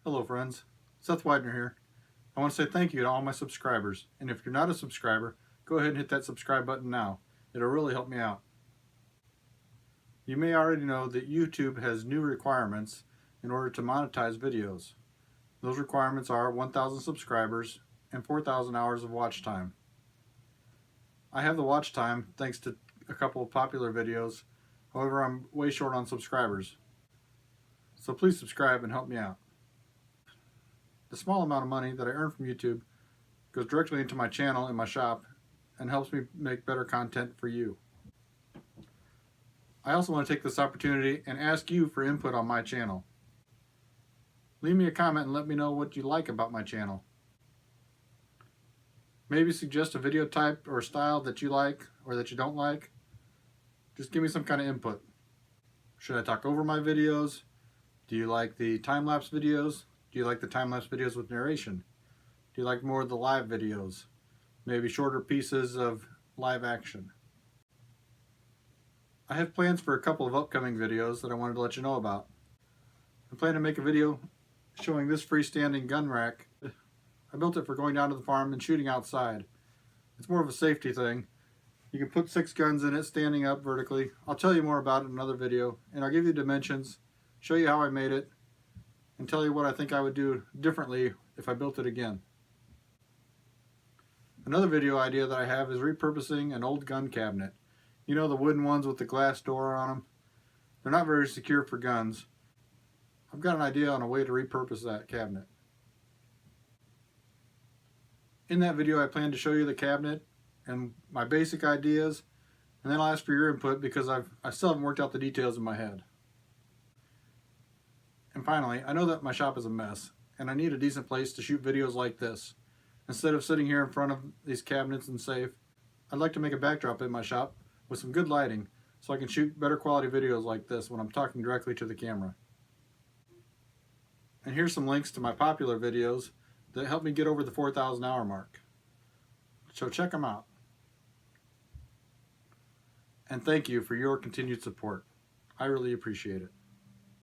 Hello friends, Seth Widener here. I want to say thank you to all my subscribers, and if you're not a subscriber, go ahead and hit that subscribe button now. It'll really help me out. You may already know that YouTube has new requirements in order to monetize videos. Those requirements are 1,000 subscribers and 4,000 hours of watch time. I have the watch time thanks to a couple of popular videos, however I'm way short on subscribers. So please subscribe and help me out. The small amount of money that I earn from YouTube goes directly into my channel and my shop and helps me make better content for you. I also want to take this opportunity and ask you for input on my channel. Leave me a comment and let me know what you like about my channel. Maybe suggest a video type or style that you like or that you don't like. Just give me some kind of input. Should I talk over my videos? Do you like the time-lapse videos? Do you like the time-lapse videos with narration? Do you like more of the live videos? Maybe shorter pieces of live action? I have plans for a couple of upcoming videos that I wanted to let you know about. I plan to make a video showing this freestanding gun rack. I built it for going down to the farm and shooting outside. It's more of a safety thing. You can put 6 guns in it standing up vertically. I'll tell you more about it in another video, and I'll give you dimensions, show you how I made it, and tell you what I think I would do differently if I built it again. Another video idea that I have is repurposing an old gun cabinet. You know, the wooden ones with the glass door on them? They're not very secure for guns. I've got an idea on a way to repurpose that cabinet. In that video I plan to show you the cabinet and my basic ideas, and then I'll ask for your input because I still haven't worked out the details in my head. And finally, I know that my shop is a mess, and I need a decent place to shoot videos like this. Instead of sitting here in front of these cabinets and safe, I'd like to make a backdrop in my shop with some good lighting so I can shoot better quality videos like this when I'm talking directly to the camera. And here's some links to my popular videos that help me get over the 4,000 hour mark. So check them out. And thank you for your continued support. I really appreciate it.